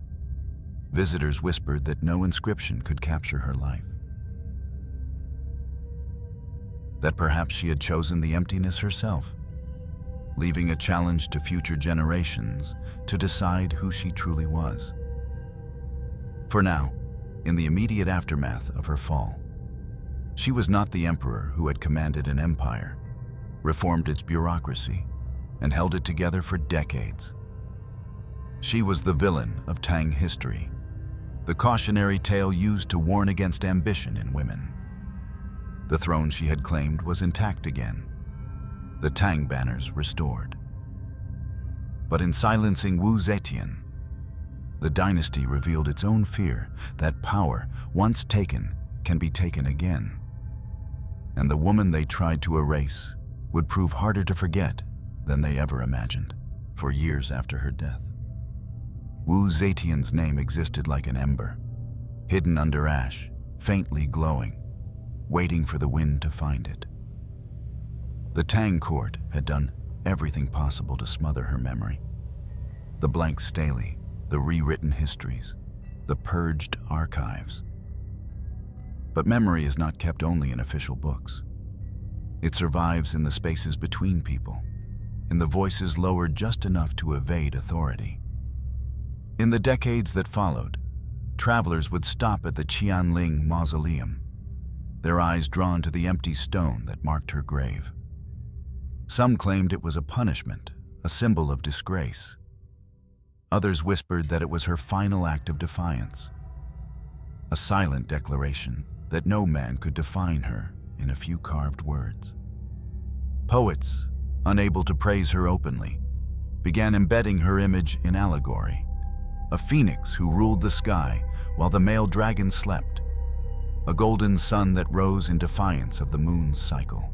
Visitors whispered that no inscription could capture her life. That perhaps she had chosen the emptiness herself, leaving a challenge to future generations to decide who she truly was. For now, in the immediate aftermath of her fall, she was not the emperor who had commanded an empire, reformed its bureaucracy, and held it together for decades. She was the villain of Tang history, the cautionary tale used to warn against ambition in women. The throne she had claimed was intact again, the Tang banners restored. But in silencing Wu Zetian, the dynasty revealed its own fear that power, once taken, can be taken again. And the woman they tried to erase would prove harder to forget than they ever imagined. For years after her death, Wu Zetian's name existed like an ember, hidden under ash, faintly glowing, waiting for the wind to find it. The Tang court had done everything possible to smother her memory. The blank stele, the rewritten histories, the purged archives. But memory is not kept only in official books. It survives in the spaces between people, in the voices lowered just enough to evade authority. In the decades that followed, travelers would stop at the Qianling Mausoleum. their eyes drawn to the empty stone that marked her grave. Some claimed it was a punishment, a symbol of disgrace. Others whispered that it was her final act of defiance, a silent declaration that no man could define her in a few carved words. Poets, unable to praise her openly, began embedding her image in allegory, a phoenix who ruled the sky while the male dragon slept, a golden sun that rose in defiance of the moon's cycle.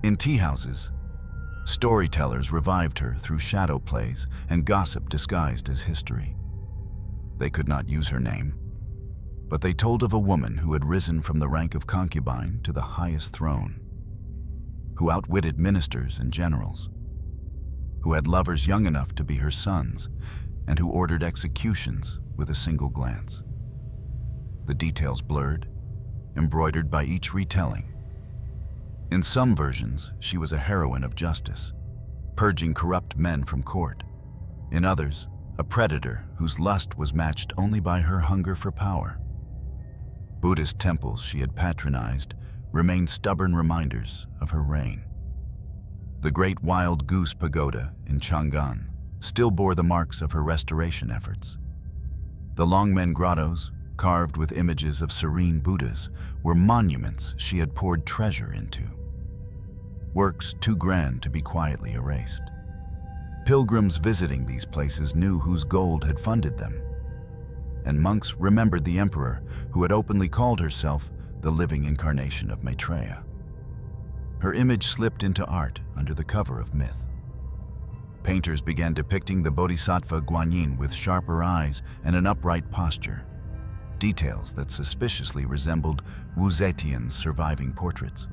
In tea houses, storytellers revived her through shadow plays and gossip disguised as history. They could not use her name, but they told of a woman who had risen from the rank of concubine to the highest throne, who outwitted ministers and generals, who had lovers young enough to be her sons, and who ordered executions with a single glance. The details blurred, embroidered by each retelling. In some versions, she was a heroine of justice, purging corrupt men from court. In others, a predator whose lust was matched only by her hunger for power. Buddhist temples she had patronized remained stubborn reminders of her reign. The Great Wild Goose Pagoda in Chang'an still bore the marks of her restoration efforts. The Longmen grottos, carved with images of serene Buddhas, were monuments she had poured treasure into, works too grand to be quietly erased. Pilgrims visiting these places knew whose gold had funded them, and monks remembered the emperor who had openly called herself the living incarnation of Maitreya. Her image slipped into art under the cover of myth. Painters began depicting the Bodhisattva Guanyin with sharper eyes and an upright posture, details that suspiciously resembled Wu Zetian's surviving portraits.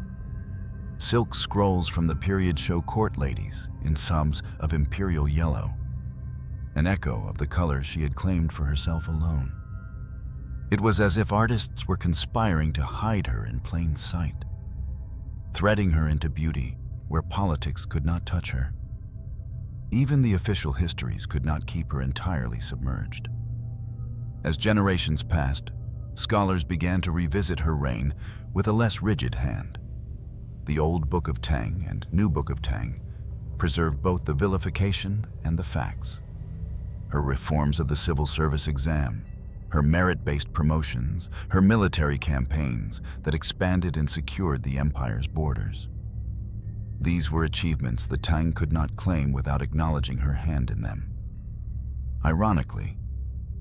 Silk scrolls from the period show court ladies in subs of imperial yellow, an echo of the colors she had claimed for herself alone. It was as if artists were conspiring to hide her in plain sight, threading her into beauty where politics could not touch her. Even the official histories could not keep her entirely submerged. As generations passed, scholars began to revisit her reign with a less rigid hand. The Old Book of Tang and New Book of Tang preserved both the vilification and the facts. Her reforms of the civil service exam, her merit-based promotions, her military campaigns that expanded and secured the empire's borders. These were achievements the Tang could not claim without acknowledging her hand in them. Ironically,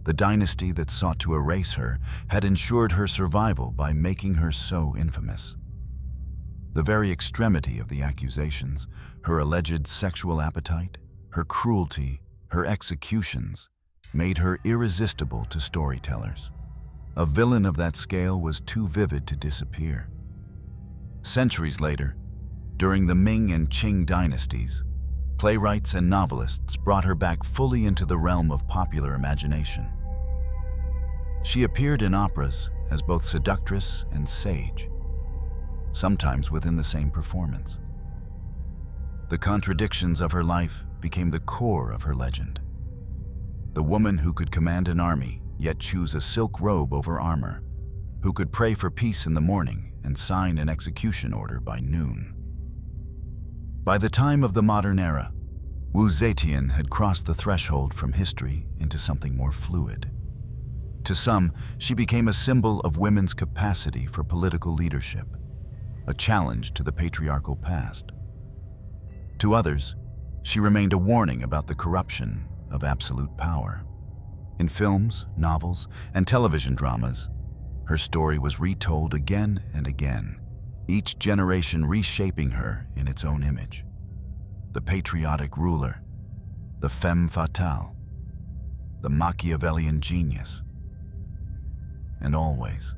the dynasty that sought to erase her had ensured her survival by making her so infamous. The very extremity of the accusations, her alleged sexual appetite, her cruelty, her executions, made her irresistible to storytellers. A villain of that scale was too vivid to disappear. Centuries later, during the Ming and Qing dynasties, playwrights and novelists brought her back fully into the realm of popular imagination. She appeared in operas as both seductress and sage, sometimes within the same performance. The contradictions of her life became the core of her legend. The woman who could command an army, yet choose a silk robe over armor, who could pray for peace in the morning and sign an execution order by noon. By the time of the modern era, Wu Zetian had crossed the threshold from history into something more fluid. To some, she became a symbol of women's capacity for political leadership, a challenge to the patriarchal past. To others, she remained a warning about the corruption of absolute power. In films, novels, and television dramas, her story was retold again and again, each generation reshaping her in its own image. The patriotic ruler, the femme fatale, the Machiavellian genius. And always,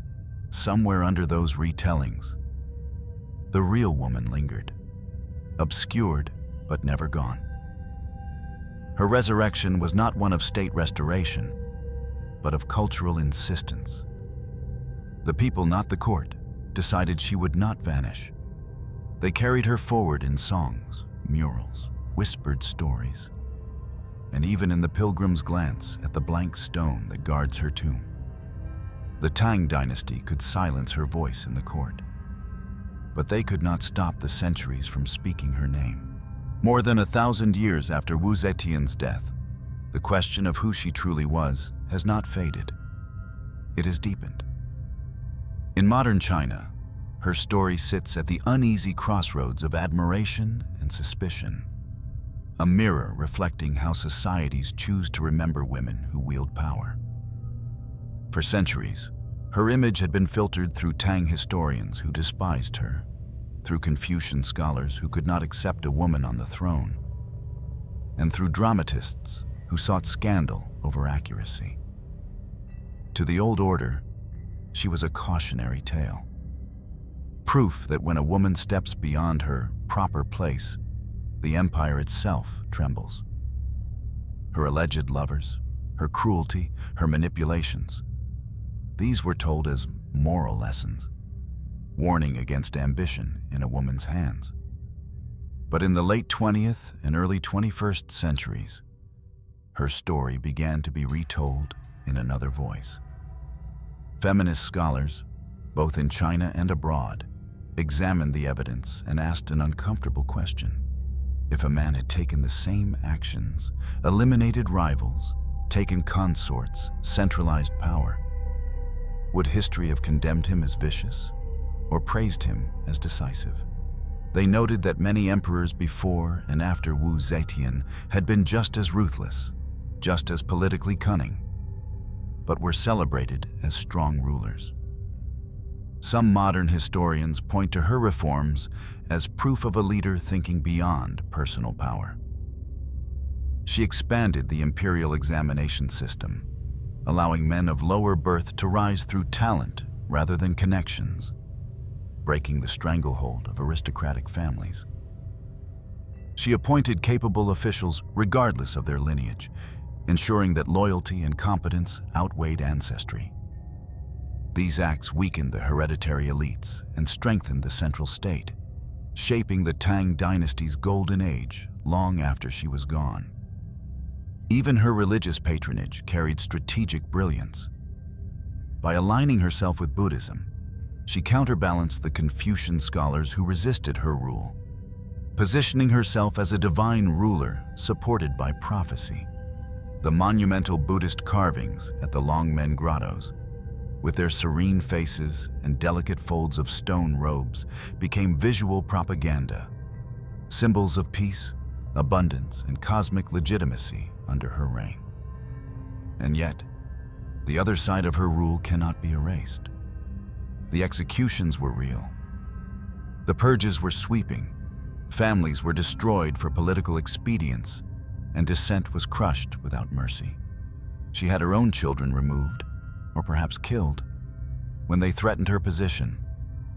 somewhere under those retellings, the real woman lingered, obscured but never gone. Her resurrection was not one of state restoration, but of cultural insistence. The people, not the court, decided she would not vanish. They carried her forward in songs, murals, whispered stories, and even in the pilgrim's glance at the blank stone that guards her tomb. The Tang dynasty could silence her voice in the court, but they could not stop the centuries from speaking her name. More than 1,000 years after Wu Zetian's death, the question of who she truly was has not faded. It has deepened. In modern China, her story sits at the uneasy crossroads of admiration and suspicion, a mirror reflecting how societies choose to remember women who wield power. For centuries, her image had been filtered through Tang historians who despised her, through Confucian scholars who could not accept a woman on the throne, and through dramatists who sought scandal over accuracy. To the old order, she was a cautionary tale, proof that when a woman steps beyond her proper place, the empire itself trembles. Her alleged lovers, her cruelty, her manipulations, these were told as moral lessons, warning against ambition in a woman's hands. But in the late 20th and early 21st centuries, her story began to be retold in another voice. Feminist scholars, both in China and abroad, examined the evidence and asked an uncomfortable question. If a man had taken the same actions, eliminated rivals, taken consorts, centralized power, would history have condemned him as vicious or praised him as decisive? They noted that many emperors before and after Wu Zetian had been just as ruthless, just as politically cunning, but were celebrated as strong rulers. Some modern historians point to her reforms as proof of a leader thinking beyond personal power. She expanded the imperial examination system, allowing men of lower birth to rise through talent rather than connections, breaking the stranglehold of aristocratic families. She appointed capable officials regardless of their lineage, ensuring that loyalty and competence outweighed ancestry. These acts weakened the hereditary elites and strengthened the central state, shaping the Tang dynasty's golden age long after she was gone. Even her religious patronage carried strategic brilliance. By aligning herself with Buddhism, she counterbalanced the Confucian scholars who resisted her rule, positioning herself as a divine ruler supported by prophecy. The monumental Buddhist carvings at the Longmen grottos, with their serene faces and delicate folds of stone robes, became visual propaganda, symbols of peace, abundance, and cosmic legitimacy under her reign. And yet, the other side of her rule cannot be erased. The executions were real. The purges were sweeping. Families were destroyed for political expedience, and dissent was crushed without mercy. She had her own children removed, or perhaps killed, when they threatened her position.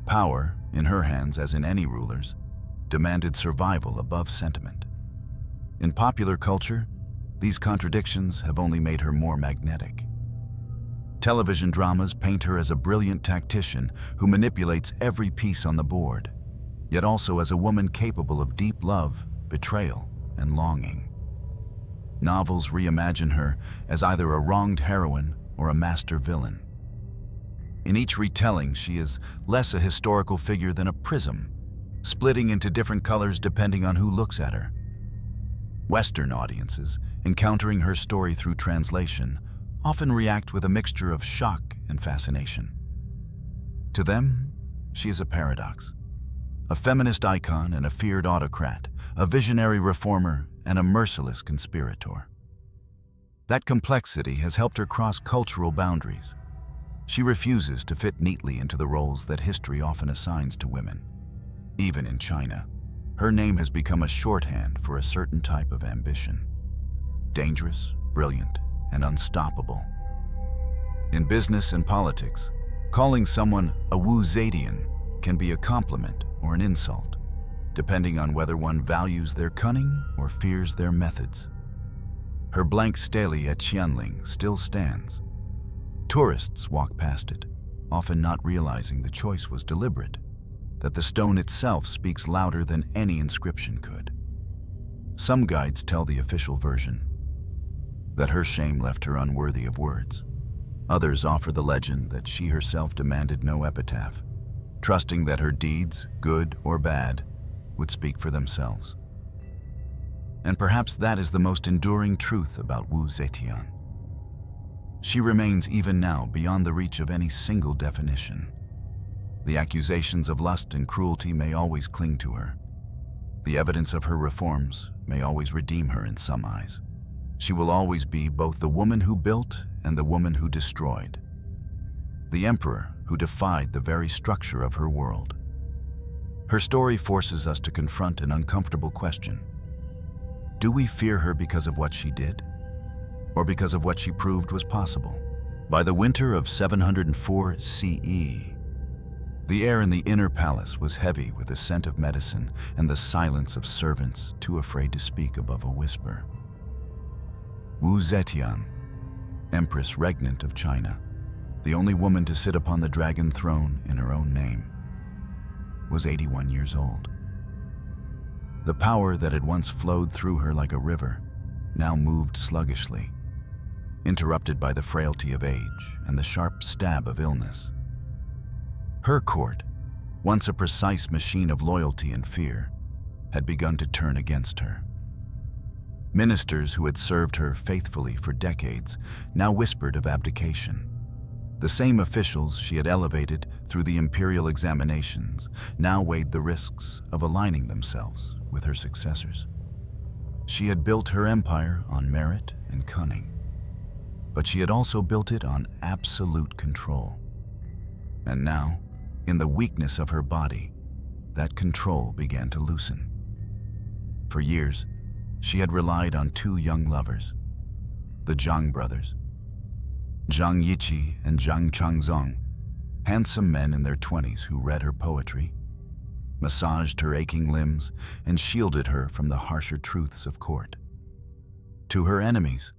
Power, in her hands as in any ruler's, demanded survival above sentiment. In popular culture, these contradictions have only made her more magnetic. Television dramas paint her as a brilliant tactician who manipulates every piece on the board, yet also as a woman capable of deep love, betrayal, and longing. Novels reimagine her as either a wronged heroine or a master villain. In each retelling, she is less a historical figure than a prism, splitting into different colors depending on who looks at her. Western audiences, encountering her story through translation, often react with a mixture of shock and fascination. To them, she is a paradox, a feminist icon and a feared autocrat, a visionary reformer and a merciless conspirator. That complexity has helped her cross cultural boundaries. She refuses to fit neatly into the roles that history often assigns to women. Even in China, her name has become a shorthand for a certain type of ambition. Dangerous, brilliant, and unstoppable. In business and politics, calling someone a Wu Zetian can be a compliment or an insult, depending on whether one values their cunning or fears their methods. Her blank stele at Qianling still stands. Tourists walk past it, often not realizing the choice was deliberate, that the stone itself speaks louder than any inscription could. Some guides tell the official version, that her shame left her unworthy of words. Others offer the legend that she herself demanded no epitaph, trusting that her deeds, good or bad, would speak for themselves. And perhaps that is the most enduring truth about Wu Zetian. She remains even now beyond the reach of any single definition. The accusations of lust and cruelty may always cling to her. The evidence of her reforms may always redeem her in some eyes. She will always be both the woman who built and the woman who destroyed. The emperor who defied the very structure of her world. Her story forces us to confront an uncomfortable question. Do we fear her because of what she did? Or because of what she proved was possible? By the winter of 704 CE, the air in the inner palace was heavy with the scent of medicine and the silence of servants too afraid to speak above a whisper. Wu Zetian, Empress regnant of China, the only woman to sit upon the dragon throne in her own name, was 81 years old. The power that had once flowed through her like a river now moved sluggishly, interrupted by the frailty of age and the sharp stab of illness. Her court, once a precise machine of loyalty and fear, had begun to turn against her. Ministers who had served her faithfully for decades now whispered of abdication. The same officials she had elevated through the imperial examinations now weighed the risks of aligning themselves with her successors. She had built her empire on merit and cunning, but she had also built it on absolute control. And now, in the weakness of her body, that control began to loosen. For years, she had relied on two young lovers, the Zhang brothers, Zhang Yiqi and Zhang Changzong, handsome men in their 20s who read her poetry, massaged her aching limbs, and shielded her from the harsher truths of court. To her enemies,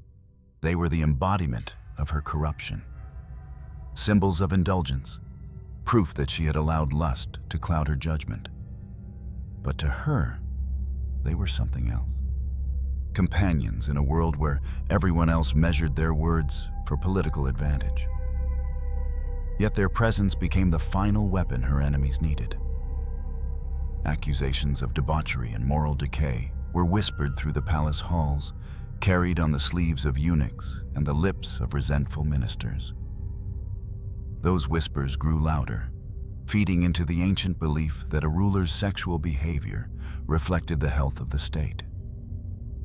they were the embodiment of her corruption, symbols of indulgence, proof that she had allowed lust to cloud her judgment. But to her, they were something else. Companions in a world where everyone else measured their words for political advantage. Yet their presence became the final weapon her enemies needed. Accusations of debauchery and moral decay were whispered through the palace halls, carried on the sleeves of eunuchs and the lips of resentful ministers. Those whispers grew louder, feeding into the ancient belief that a ruler's sexual behavior reflected the health of the state.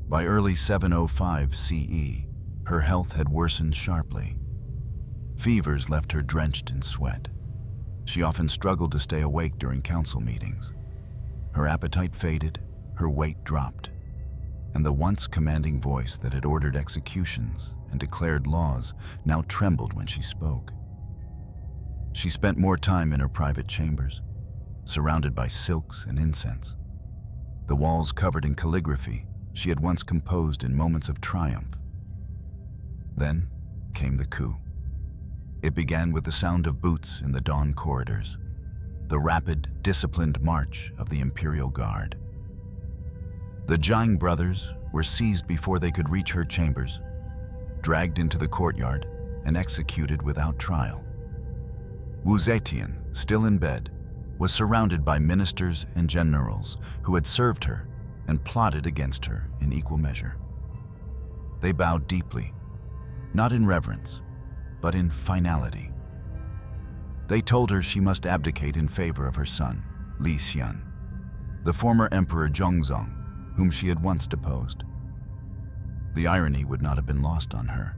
By early 705 CE, her health had worsened sharply. Fevers left her drenched in sweat. She often struggled to stay awake during council meetings. Her appetite faded, her weight dropped, and the once commanding voice that had ordered executions and declared laws now trembled when she spoke. She spent more time in her private chambers, surrounded by silks and incense. The walls covered in calligraphy she had once composed in moments of triumph. Then came the coup. It began with the sound of boots in the dawn corridors, the rapid, disciplined march of the Imperial Guard. The Zhang brothers were seized before they could reach her chambers, dragged into the courtyard, and executed without trial. Wu Zetian, still in bed, was surrounded by ministers and generals who had served her and plotted against her in equal measure. They bowed deeply, not in reverence, but in finality. They told her she must abdicate in favor of her son, Li Xian, the former Emperor Zhongzong, whom she had once deposed. The irony would not have been lost on her.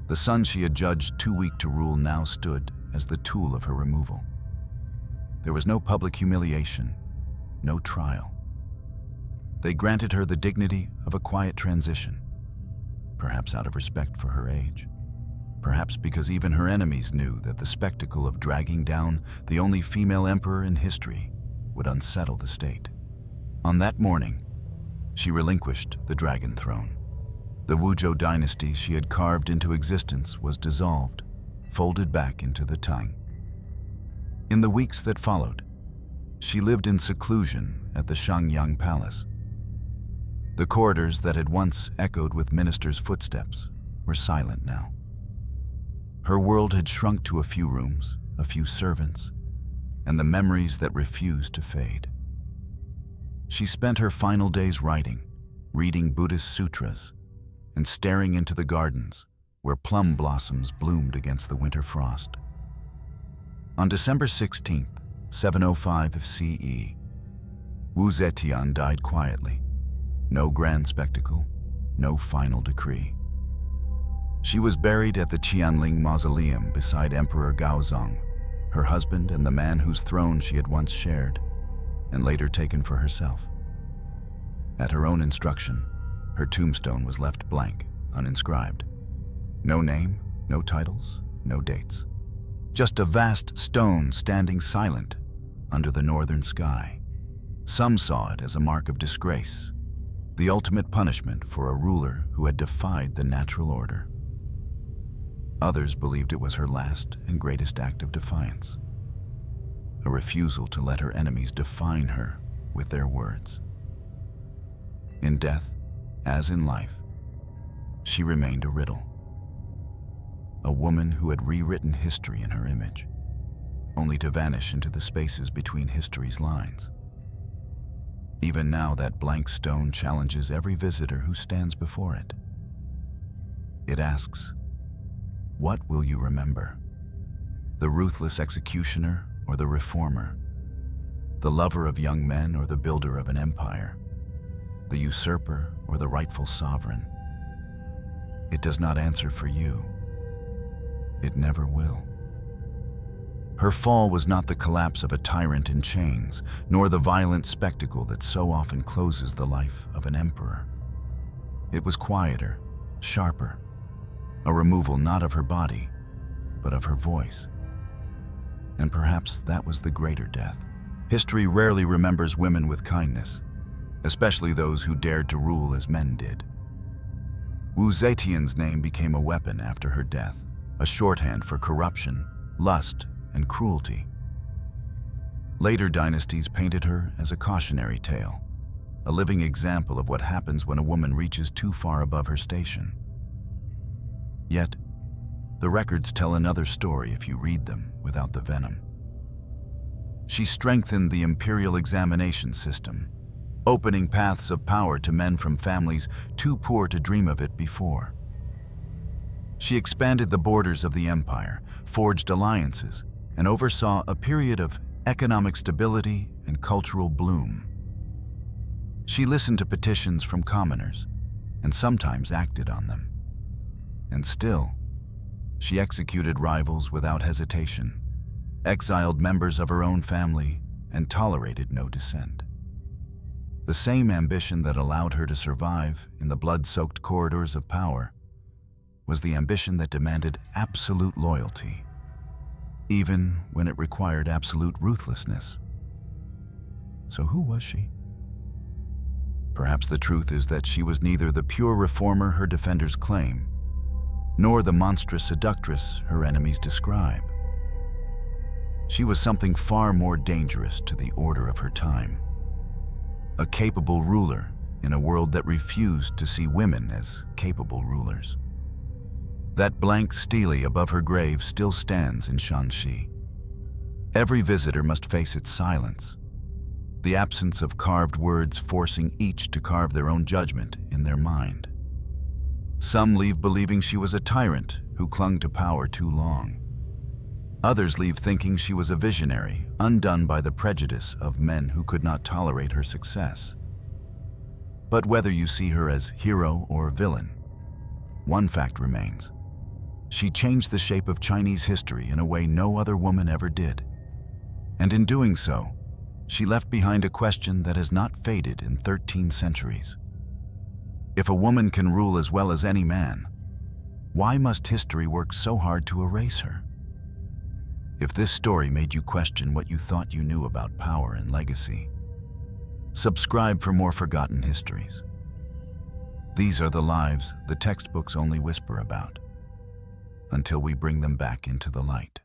The son she had judged too weak to rule now stood as the tool of her removal. There was no public humiliation, no trial. They granted her the dignity of a quiet transition, perhaps out of respect for her age, perhaps because even her enemies knew that the spectacle of dragging down the only female emperor in history would unsettle the state. On that morning, she relinquished the dragon throne. The Wuzhou dynasty she had carved into existence was dissolved, folded back into the Tang. In the weeks that followed, she lived in seclusion at the Shangyang Palace. The corridors that had once echoed with ministers' footsteps were silent now. Her world had shrunk to a few rooms, a few servants, and the memories that refused to fade. She spent her final days writing, reading Buddhist sutras, and staring into the gardens where plum blossoms bloomed against the winter frost. On December 16th, 705 CE, Wu Zetian died quietly. No grand spectacle, no final decree. She was buried at the Qianling Mausoleum beside Emperor Gaozong, her husband and the man whose throne she had once shared, and later taken for herself. At her own instruction, her tombstone was left blank, uninscribed. No name, no titles, no dates. Just a vast stone standing silent under the northern sky. Some saw it as a mark of disgrace, the ultimate punishment for a ruler who had defied the natural order. Others believed it was her last and greatest act of defiance, a refusal to let her enemies define her with their words. In death, as in life, she remained a riddle. A woman who had rewritten history in her image, only to vanish into the spaces between history's lines. Even now, that blank stone challenges every visitor who stands before it. It asks, what will you remember? The ruthless executioner or the reformer? The lover of young men or the builder of an empire? The usurper or the rightful sovereign? It does not answer for you. It never will. Her fall was not the collapse of a tyrant in chains, nor the violent spectacle that so often closes the life of an emperor. It was quieter, sharper, a removal not of her body, but of her voice. And perhaps that was the greater death. History rarely remembers women with kindness, especially those who dared to rule as men did. Wu Zetian's name became a weapon after her death, a shorthand for corruption, lust, and cruelty. Later dynasties painted her as a cautionary tale, a living example of what happens when a woman reaches too far above her station. Yet, the records tell another story if you read them without the venom. She strengthened the imperial examination system, opening paths of power to men from families too poor to dream of it before. She expanded the borders of the empire, forged alliances, and oversaw a period of economic stability and cultural bloom. She listened to petitions from commoners, and sometimes acted on them. And still, she executed rivals without hesitation, exiled members of her own family, and tolerated no dissent. The same ambition that allowed her to survive in the blood-soaked corridors of power was the ambition that demanded absolute loyalty, even when it required absolute ruthlessness. So who was she? Perhaps the truth is that she was neither the pure reformer her defenders claim, nor the monstrous seductress her enemies describe. She was something far more dangerous to the order of her time. A capable ruler in a world that refused to see women as capable rulers. That blank stele above her grave still stands in Shanxi. Every visitor must face its silence, the absence of carved words forcing each to carve their own judgment in their mind. Some leave believing she was a tyrant who clung to power too long. Others leave thinking she was a visionary, undone by the prejudice of men who could not tolerate her success. But whether you see her as hero or villain, one fact remains. She changed the shape of Chinese history in a way no other woman ever did. And in doing so, she left behind a question that has not faded in 13 centuries. If a woman can rule as well as any man, why must history work so hard to erase her? If this story made you question what you thought you knew about power and legacy, subscribe for more forgotten histories. These are the lives the textbooks only whisper about, until we bring them back into the light.